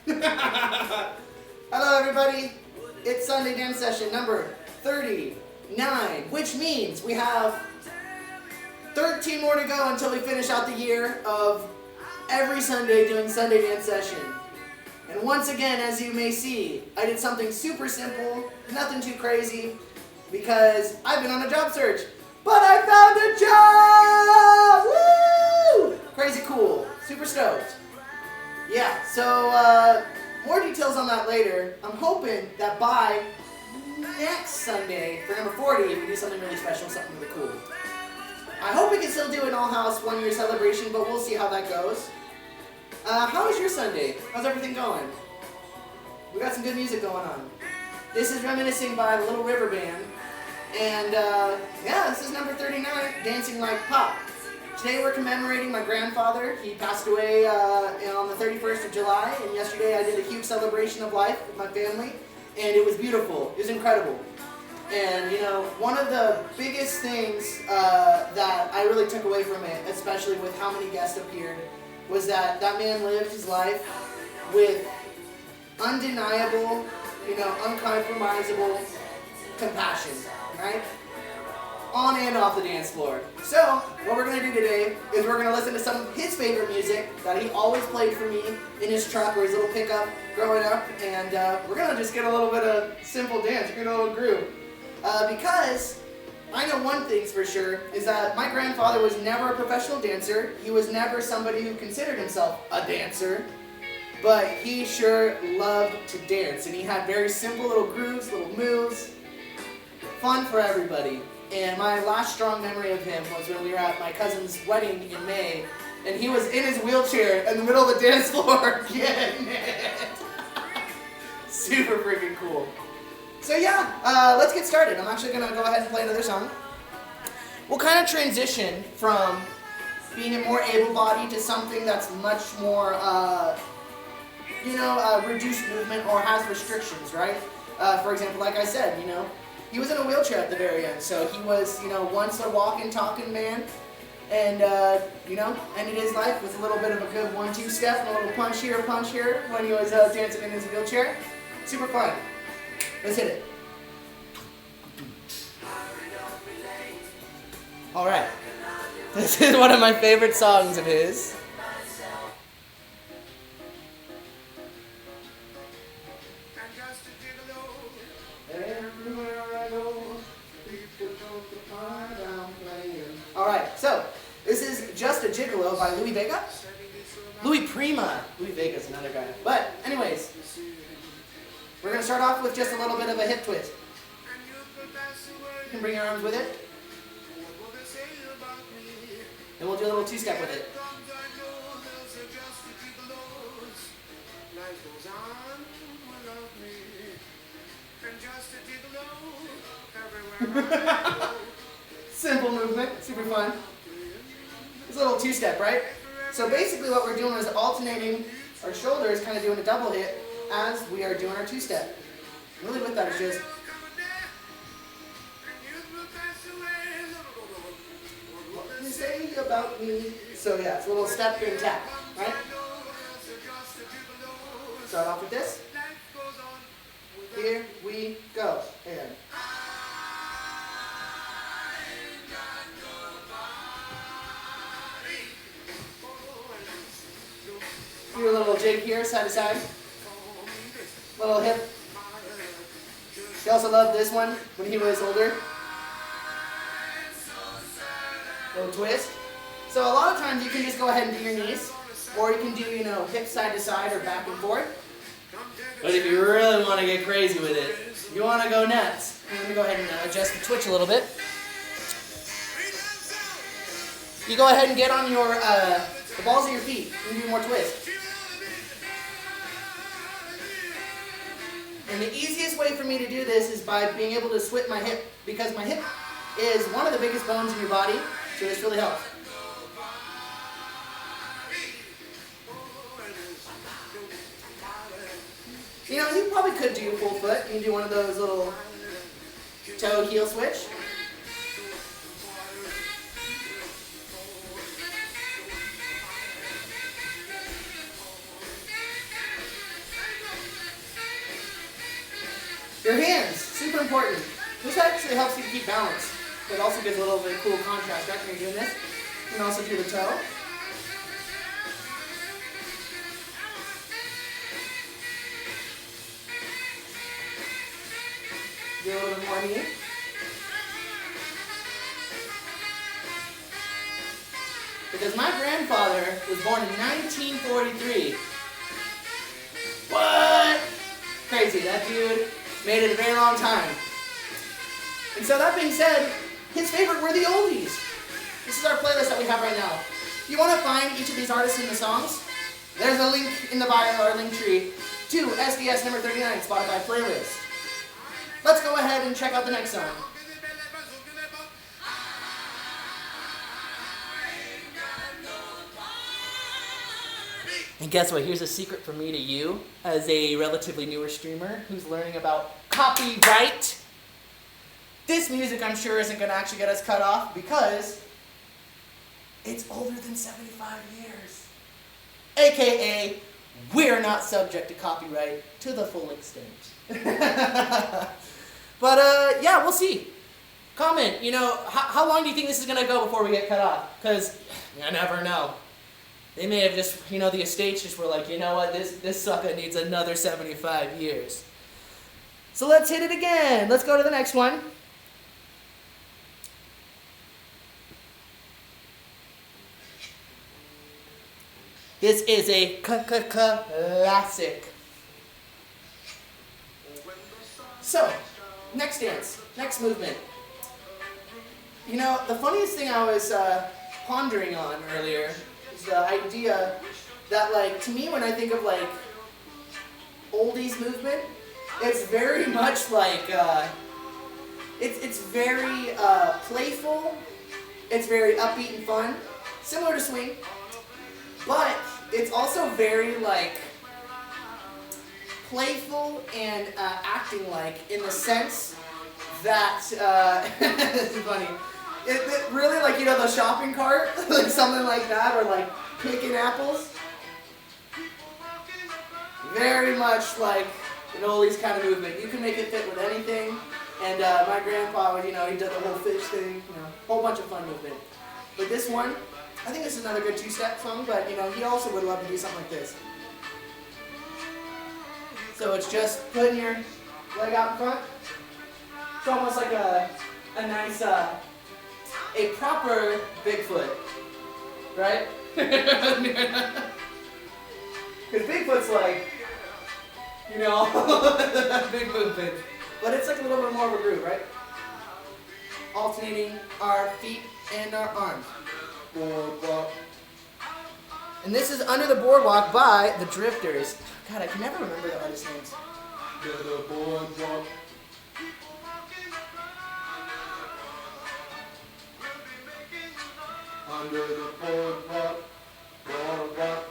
Hello everybody, it's Sunday Dance Session number 39, which means we have 13 more to go until we finish out the year of every Sunday doing Sunday Dance Session. And once again, as you may see, I did something super simple, nothing too crazy, because I've been on a job search. But I found a job! Woo! Crazy cool, super stoked. Yeah, so more details on that later. I'm hoping that by next Sunday, for number 40, we do something really special, something really cool. I hope we can still do an all-house one-year celebration, but we'll see how that goes. How was your Sunday? How's everything going? We got some good music going on. This is Reminiscing by the Little River Band. And yeah, this is number 39, Dancing Like Pop. Today we're commemorating my grandfather. He passed away on the 31st of July, and yesterday I did a huge celebration of life with my family, and it was beautiful. It was incredible. And you know, one of the biggest things that I really took away from it, especially with how many guests appeared, was that that man lived his life with undeniable, uncompromisable compassion, right? On and off the dance floor. So, what we're going to do today is we're going to listen to some of his favorite music that he always played for me in his truck or his little pickup growing up, and we're going to just get a little bit of simple dance, get a little groove. Because I know one thing's for sure, is that my grandfather was never a professional dancer. He was never somebody who considered himself a dancer, but he sure loved to dance, and he had very simple little grooves, little moves, fun for everybody. And my last strong memory of him was when we were at my cousin's wedding in May, and he was in his wheelchair in the middle of the dance floor getting it. Super freaking cool. So yeah, let's get started. I'm actually going to go ahead and play another song. We'll kind of transition from being more able-bodied to something that's much more, reduced movement or has restrictions, right? For example, like I said, he was in a wheelchair at the very end, so he was, once a walking, talking man, and, ended his life with a little bit of a good 1-2 step and a little punch here when he was dancing in his wheelchair. Super fun. Let's hit it. All right. This is one of my favorite songs of his. All right, so this is Just a Gigolo by Louis Vega. Louis Prima. Louis Vega's another guy. But anyways, we're going to start off with just a little bit of a hip twist. You can bring your arms with it. And we'll do a little two-step with it. Simple movement, super fun. It's a little two-step, right? So basically what we're doing is alternating our shoulders, kind of doing a double hit as we are doing our two-step. Really with that is just what you say about me. So yeah, it's a little step and tap, right? Start off with this. Here we go. And do a little jig here, side to side. Little hip. He also loved this one when he was older. Little twist. So a lot of times you can just go ahead and do your knees, or you can do, hip side to side or back and forth. But if you really want to get crazy with it, you want to go nuts. I'm going to go ahead and adjust the twitch a little bit. You go ahead and get on your the balls of your feet and do more twist. And the easiest way for me to do this is by being able to swip my hip, because my hip is one of the biggest bones in your body, so this really helps. You probably could do full foot. You can do one of those little toe heel switch. Your hands, super important. This actually helps you keep balance. It also gives a little bit of cool contrast, right, when you're doing this. You can also do the toe. Do a little bit more knee. Because my grandfather was born in 1943. What? Crazy, that dude made it a very long time. And so that being said, his favorite were the oldies. This is our playlist that we have right now. If you want to find each of these artists in the songs, there's a link in the bio or link tree to SDS number 39 Spotify playlist. Let's go ahead and check out the next song. And guess what? Here's a secret from me to you as a relatively newer streamer who's learning about copyright. This music, I'm sure, isn't going to actually get us cut off because it's older than 75 years. AKA, we're not subject to copyright to the full extent. But yeah, we'll see. Comment, how long do you think this is going to go before we get cut off? Because you never know. They may have just, the estates just were like, you know what, this sucker needs another 75 years. So let's hit it again. Let's go to the next one. This is a classic. So, next dance, next movement. The funniest thing I was pondering on earlier is the idea that, to me, when I think of, oldies movement, it's very much it's very playful, it's very upbeat and fun, similar to swing, but it's also very, playful and acting in the sense that, this is funny, it really, the shopping cart, something like that, or, picking apples, very much like an oldies kind of movement. You can make it fit with anything, and my grandpa, he did the whole fish thing, whole bunch of fun movement. But this one, I think this is another good two-step song, but, he also would love to do something like this. So it's just putting your leg out in front. It's almost like a nice, a proper Bigfoot, right? Because Bigfoot's big movement. But it's a little bit more of a groove, right? Alternating our feet and our arms. Boardwalk. And this is Under the Boardwalk by the Drifters. God, I can never remember the artist names. Under the boardwalk. Under the boardwalk. Boardwalk.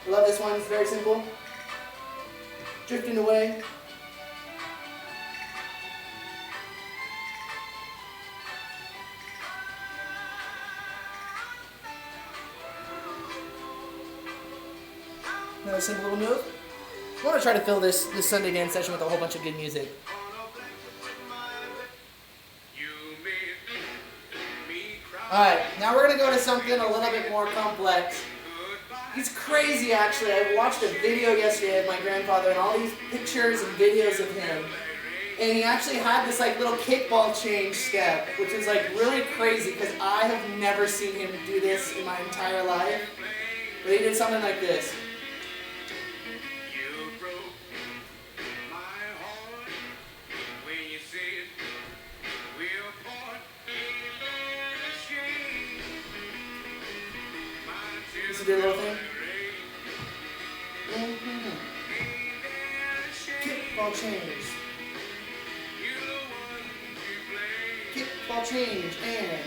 I love this one. It's very simple. Drifting away. Another simple little move. I want to try to fill this Sunday dance session with a whole bunch of good music. Alright, now we're going to go to something a little bit more complex. He's crazy, actually. I watched a video yesterday of my grandfather and all these pictures and videos of him. And he actually had this little kickball change step, which is really crazy because I have never seen him do this in my entire life. But he did something like this. This is a little thing. Kickball change. Kickball change and.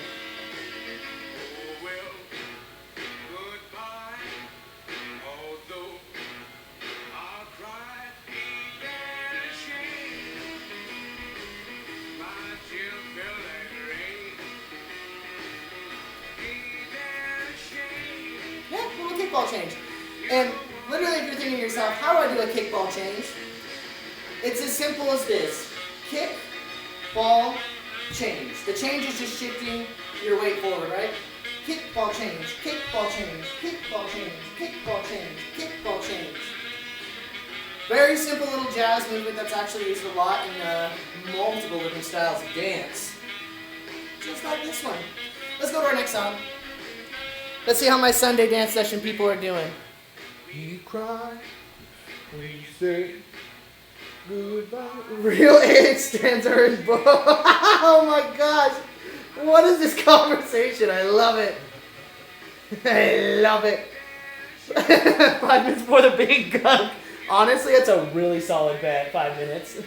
Kickball change. And Literally, if you're thinking to yourself, how do I do a kickball change? It's as simple as this. Kick, ball, change. The change is just shifting your weight forward, right? Kick, ball, change. Kick, ball, change. Kick, ball, change. Kick, ball, change. Kick, ball, change. Very simple little jazz movement that's actually used a lot in multiple different styles of dance. Just like this one. Let's go to our next song. Let's see how my Sunday dance session people are doing. You cry when you say goodbye. Real handstands are in both. Oh my gosh. What is this conversation? I love it. I love it. 5 minutes before the big gunk. Honestly, it's a really solid bet. 5 minutes.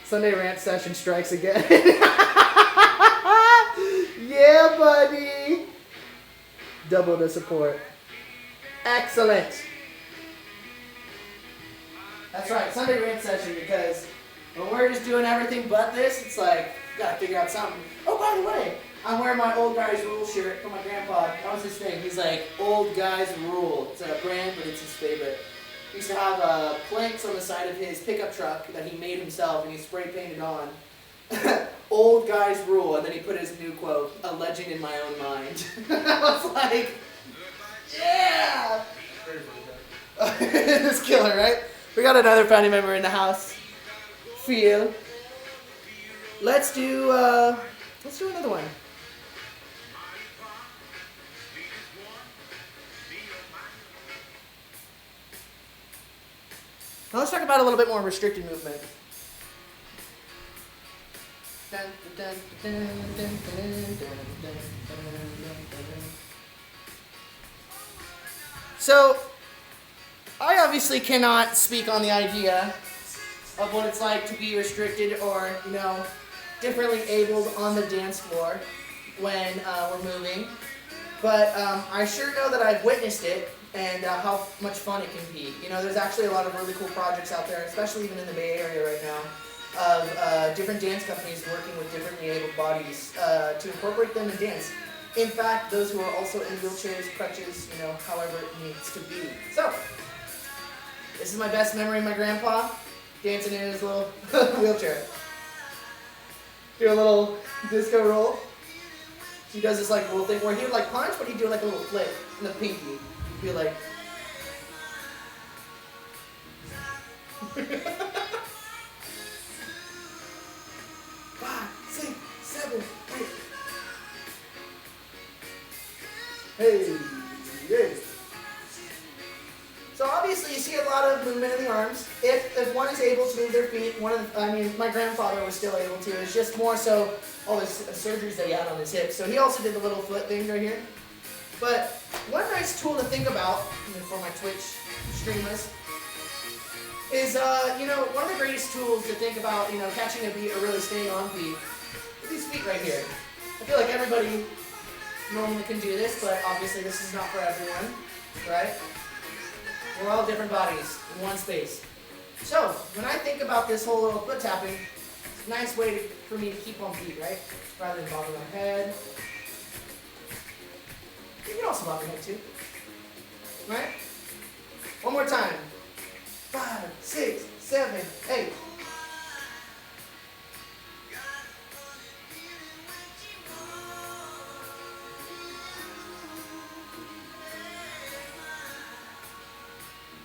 Sunday rant session strikes again. Yeah, buddy. Double the support. Excellent. That's right, Sunday rant session, because when we're just doing everything but this, it's like, gotta figure out something. Oh, by the way, I'm wearing my Old Guys Rule shirt from my grandpa. That was his thing. He's like, Old Guys Rule. It's a brand, but it's his favorite. He used to have planks on the side of his pickup truck that he made himself, and he spray painted on. Old Guys Rule, and then he put his new quote, a legend in my own mind. I was like, yeah! It's killer, right? We got another family member in the house. Feel. Let's do another one. Now let's talk about a little bit more restricted movement. So, I obviously cannot speak on the idea of what it's like to be restricted or, differently abled on the dance floor when we're moving. But I sure know that I've witnessed it and how much fun it can be. There's actually a lot of really cool projects out there, especially even in the Bay Area right now, of different dance companies working with differently abled bodies to incorporate them in dance. In fact, those who are also in wheelchairs, crutches, however it needs to be. So, this is my best memory of my grandpa dancing in his little wheelchair. Do a little disco roll. He does this roll thing where he would punch, but he'd do a little flip in the pinky. He'd be like... 5, 6, 7, 8. Hey, hey. So obviously you see a lot of movement in the arms. If one is able to move their feet, my grandfather was still able to. It's just more so all the surgeries that he had on his hips. So he also did the little foot thing right here. But one nice tool to think about for my Twitch streamers is, one of the greatest tools to think about, catching a beat or really staying on beat. These feet right here. I feel like everybody normally can do this, but obviously this is not for everyone, right? We're all different bodies in one space. So, when I think about this whole little foot tapping, it's a nice way for me to keep on beat, right? Rather than bobbing my head. You can also bob your head too, right? One more time. 5, 6, 7, 8.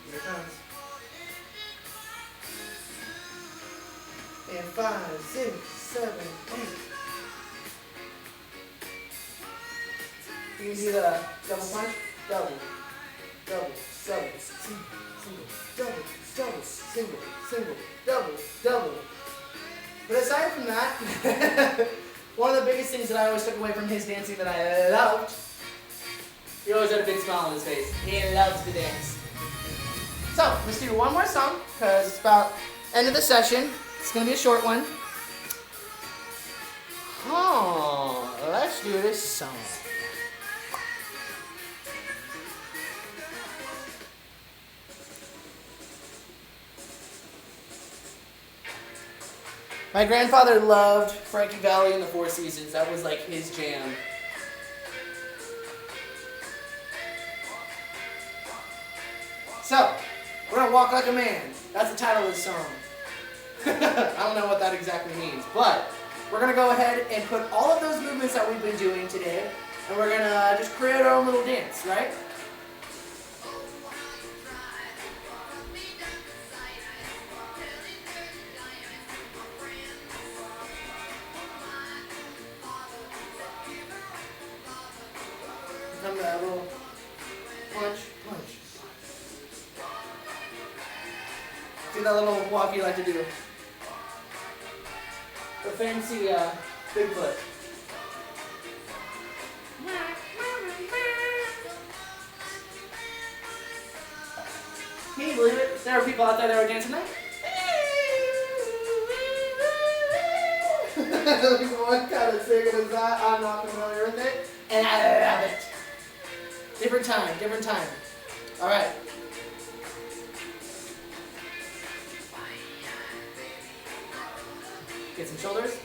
Here it comes. And 5, 6, 7, 8. You can do the double punch. Double, double, double, single, double, double, single, single, double, double. But aside from that, one of the biggest things that I always took away from his dancing that I loved, he always had a big smile on his face. He loves to dance. So, let's do one more song, because it's about end of the session. It's going to be a short one. Let's do this song. My grandfather loved Frankie Valli and the Four Seasons. That was his jam. So, we're gonna walk like a man. That's the title of this song. I don't know what that exactly means, but we're gonna go ahead and put all of those movements that we've been doing today, and we're gonna just create our own little dance, right? Come that little punch, punch. Do that little walk you like to do. The fancy Bigfoot. Can you believe it? There were people out there that were dancing that. What kind of singing is that? I'm not familiar with it. And I love it. Different time, different time. Alright. Get some shoulders.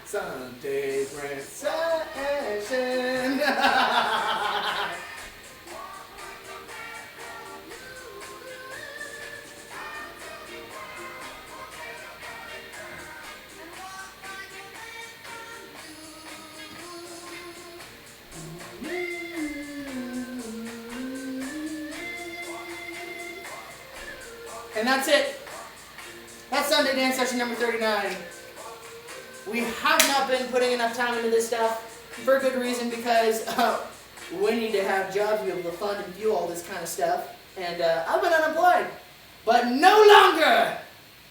Sunday's recession. And that's it. That's Sunday dance session number 39. We have not been putting enough time into this stuff for a good reason, because we need to have jobs to be able to fund and fuel all this kind of stuff. And I've been unemployed. But no longer!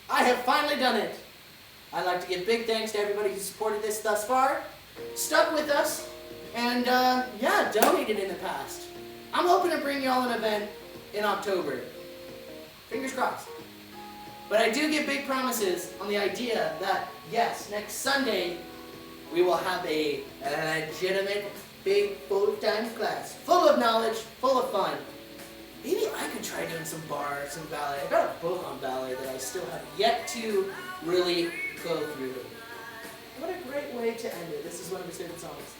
I have finally done it. I'd like to give big thanks to everybody who supported this thus far, stuck with us, and yeah, donated in the past. I'm hoping to bring you all an event in October. Fingers crossed. But I do give big promises on the idea that, yes, next Sunday, we will have a legitimate, big, full-time class. Full of knowledge, full of fun. Maybe I could try doing some bar, some ballet. I got a book on ballet that I still have yet to really go through. What a great way to end it. This is one of his favorite songs.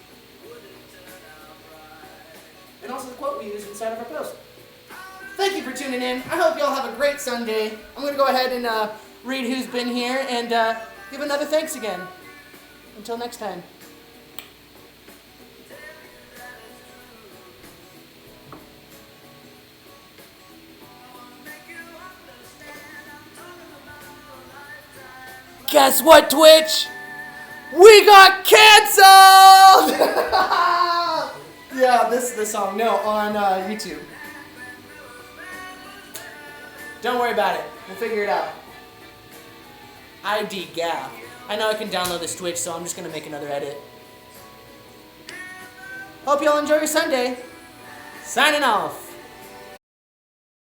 And also the quote we used inside of our post. Thank you for tuning in. I hope you all have a great Sunday. I'm going to go ahead and read who's been here and give another thanks again. Until next time. Guess what, Twitch? We got canceled! Yeah, this is the song. No, on YouTube. Don't worry about it. We'll figure it out. ID gap. I know I can download this Twitch, so I'm just going to make another edit. Hope you all enjoy your Sunday. Signing off.